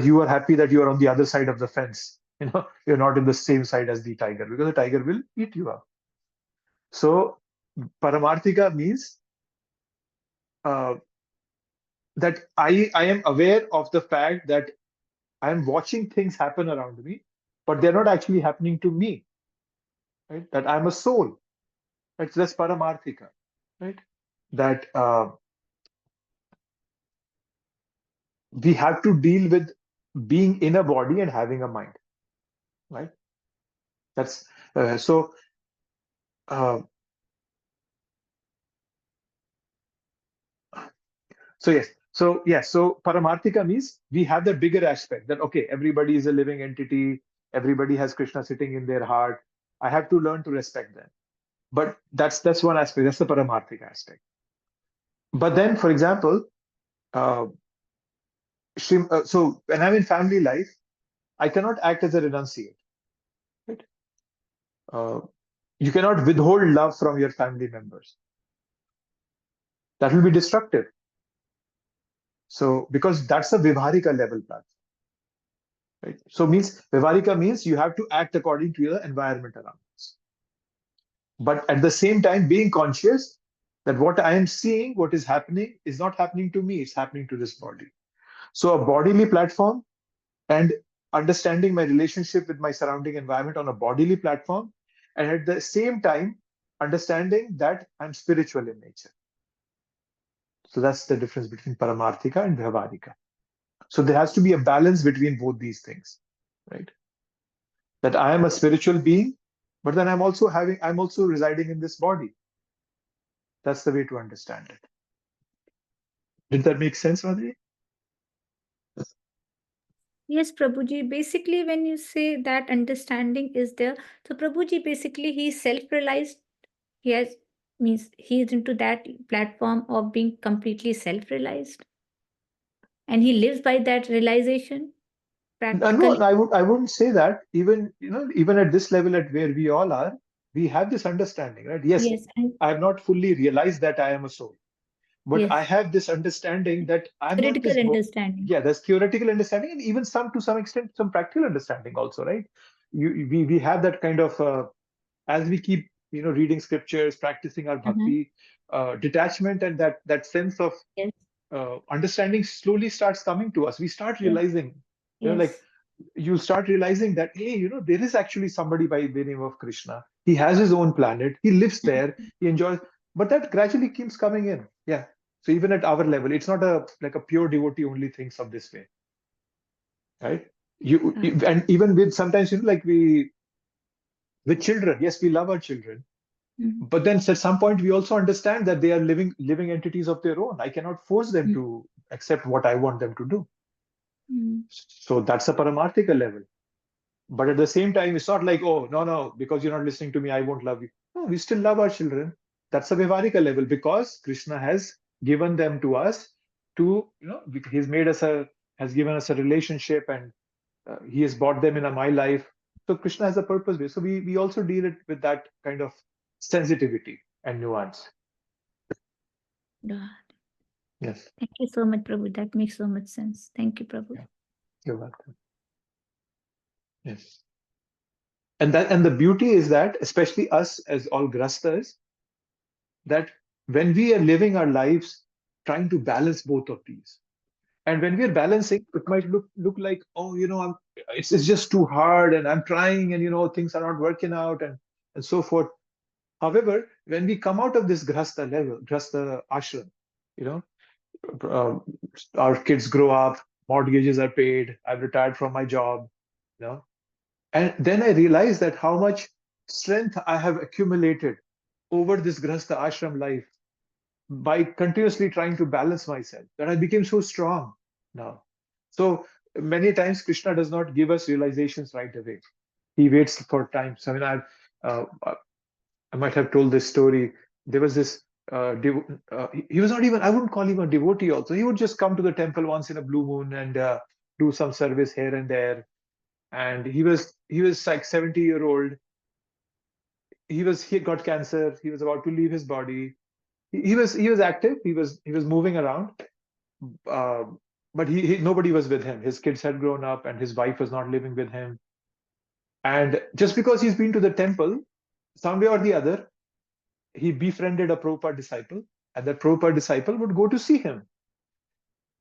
you are happy that you are on the other side of the fence. You're not in the same side as the tiger, because the tiger will eat you up. So Paramarthika means that I am aware of the fact that I am watching things happen around me, but they're not actually happening to me. Right? That I'm a soul. That's Paramarthika. Right? That we have to deal with being in a body and having a mind. Right? That's so. So yes. So yes. So Paramarthika means we have the bigger aspect that okay, everybody is a living entity. Everybody has Krishna sitting in their heart. I have to learn to respect them. But that's one aspect. That's the Paramarthika aspect. But then, for example, so when I'm in family life, I cannot act as a renunciate. Right? You cannot withhold love from your family members. That will be destructive. So because that's a Vyavaharika level platform. Right? So Vyavaharika means you have to act according to your environment around us. But at the same time, being conscious that what I am seeing, what is happening, is not happening to me, it's happening to this body. So a bodily platform and understanding my relationship with my surrounding environment on a bodily platform, and at the same time, understanding that I'm spiritual in nature. So that's the difference between Paramarthika and Vyavaharika. So there has to be a balance between both these things, right? That I am a spiritual being, but then I'm also residing in this body. That's the way to understand it. Did that make sense, Madhuri? Yes, Prabhuji. Basically, when you say that understanding is there, so Prabhuji, basically, he's self-realized. Means he's into that platform of being completely self-realized, and he lives by that realization practically. No, I wouldn't say that. Even at this level, at where we all are, we have this understanding, right? Yes, Yes, and I have not fully realized that I am a soul, but yes, I have this understanding that I'm not critical this. understanding. Yeah, there's theoretical understanding, and even to some extent, some practical understanding also, right? We have that kind of as we keep reading scriptures, practicing our bhakti, detachment, and that sense of Yes, understanding slowly starts coming to us. We start yes, realizing, yes. like you start realizing that, hey, there is actually somebody by the name of Krishna. He has his own planet. He lives there. He enjoys, but that gradually keeps coming in. Yeah. So even at our level, it's not like a pure devotee only thinks of this way, right? And even with sometimes like with children, yes, we love our children, but then at some point we also understand that they are living entities of their own. I cannot force them to accept what I want them to do. So that's a Paramarthika level. But at the same time, it's not like, oh, no, because you're not listening to me, I won't love you. No, we still love our children. That's a Vyavaharika level, because Krishna has given them to us he's has given us a relationship, and he has brought them in my life. So Krishna has a purpose. So we also deal it with that kind of sensitivity and nuance. Yeah. Yes. Thank you so much, Prabhu. That makes so much sense. Thank you, Prabhu. Yeah. You're welcome. Yes. And the beauty is that, especially us as all grastas, that when we are living our lives trying to balance both of these, and when we are balancing, it might look like, oh, it's just too hard, and I'm trying, and things are not working out, and so forth. However, when we come out of this grasta level, grasta ashram, you know, our kids grow up, mortgages are paid, I've retired from my job, you know, and then I realized that how much strength I have accumulated over this grasta ashram life by continuously trying to balance myself, that I became so strong now. So many times Krishna does not give us realizations right away. He waits for times. I mean, uh, I might have told this story. There was this he was not even, I wouldn't call him a devotee also. He would just come to the temple once in a blue moon and do some service here and there. And he was like 70-year-old. He got cancer. He was about to leave his body. He was active. He was moving around. Uh, but nobody was with him. His kids had grown up and his wife was not living with him. And just because he's been to the temple, some way or the other, he befriended a Prabhupada disciple, and that Prabhupada disciple would go to see him.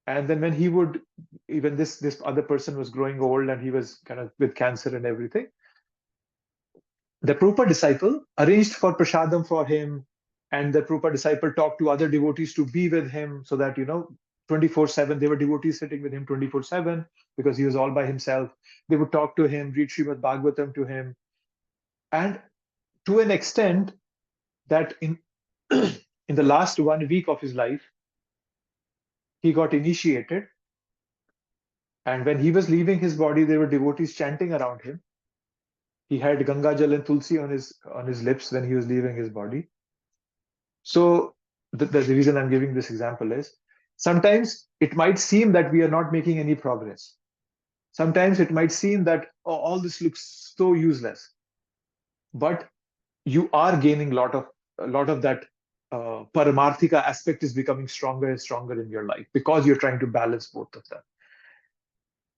And then when he would, even this other person was growing old and he was kind of with cancer and everything, the Prabhupada disciple arranged for prasadam for him, and the Prabhupada disciple talked to other devotees to be with him so that, 24/7, there were devotees sitting with him 24/7 because he was all by himself. They would talk to him, read Srimad Bhagavatam to him. And to an extent that in the last 1 week of his life, he got initiated. And when he was leaving his body, there were devotees chanting around him. He had Ganga Jal and Tulsi on his lips when he was leaving his body. So the reason I'm giving this example is, sometimes it might seem that we are not making any progress. Sometimes it might seem that, oh, all this looks so useless. But you are gaining a lot of that paramarthika aspect is becoming stronger and stronger in your life because you're trying to balance both of them.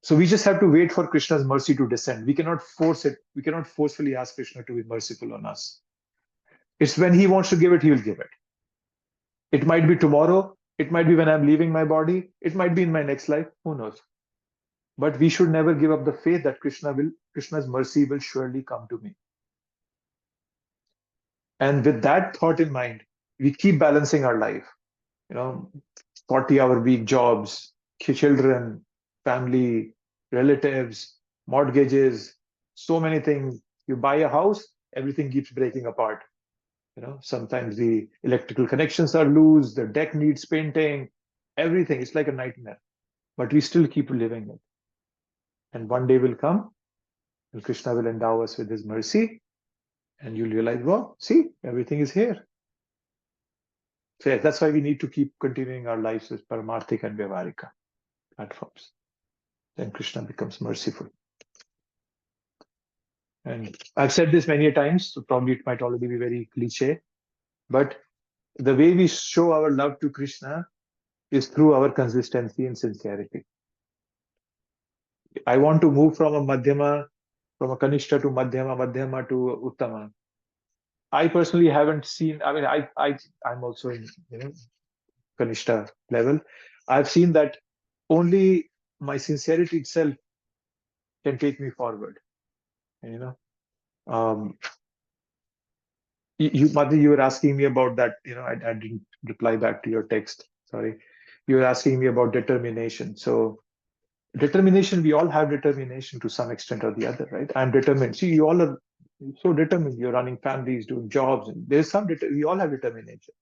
So we just have to wait for Krishna's mercy to descend. We cannot force it. We cannot forcefully ask Krishna to be merciful on us. It's when he wants to give it, he will give it. It might be tomorrow. It might be when I'm leaving my body. It might be in my next life. Who knows? But we should never give up the faith that Krishna's mercy will surely come to me. And with that thought in mind, we keep balancing our life. 40-hour week jobs, children, family, relatives, mortgages, so many things. You buy a house, everything keeps breaking apart. Sometimes the electrical connections are loose, the deck needs painting, everything. It's like a nightmare. But we still keep living it. And one day will come, and Krishna will endow us with his mercy, and you'll realize, well, see, everything is here. So yeah, that's why we need to keep continuing our lives with Paramarthika and Vyavarika platforms. Then Krishna becomes merciful. And I've said this many times, so probably it might already be very cliche, but the way we show our love to Krishna is through our consistency and sincerity. I want to move from a Madhyama, from a Kanishta to Madhyama, Madhyama to Uttama. I personally haven't seen, I'm also in, Kanishta level. I've seen that only my sincerity itself can take me forward. Um, Madhu, you were asking me about that. I didn't reply back to your text. Sorry. You were asking me about determination. So determination, we all have determination to some extent or the other, right? I'm determined. See, you all are so determined. You're running families, doing jobs, and there's we all have determination.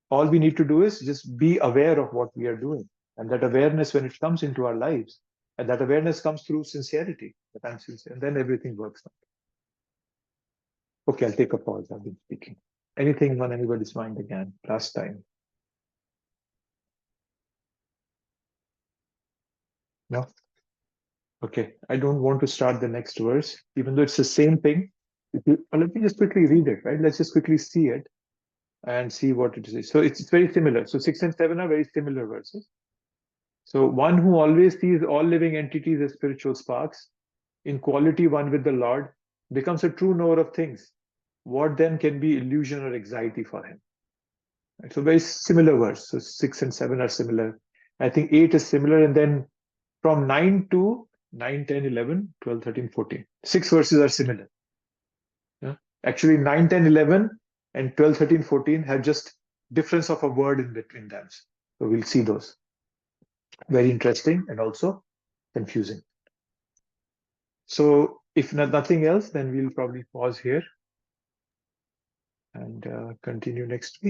All we need to do is just be aware of what we are doing. And that awareness, when it comes into our lives, and that awareness comes through sincerity, that I'm sincere, and then everything works out. Okay, I'll take a pause. I've been speaking. Anything on anybody's mind again? Last time. No? Okay, I don't want to start the next verse, even though it's the same thing. Let me just quickly read it, right? Let's just quickly see it. and see what it is. So it's very similar. So 6 and 7 are very similar verses. So one who always sees all living entities as spiritual sparks, in quality one with the Lord, becomes a true knower of things. What then can be illusion or anxiety for him? Right, so very similar verse. So 6 and 7 are similar. I think 8 is similar. And then from 9 to 9, 10, 11, 12, 13, 14. 6 verses are similar. Yeah? Actually, 9, 10, 11 and 12, 13, 14 have just difference of a word in between them. So we'll see those. Very interesting and also confusing. So if nothing else, then we'll probably pause here and continue next week.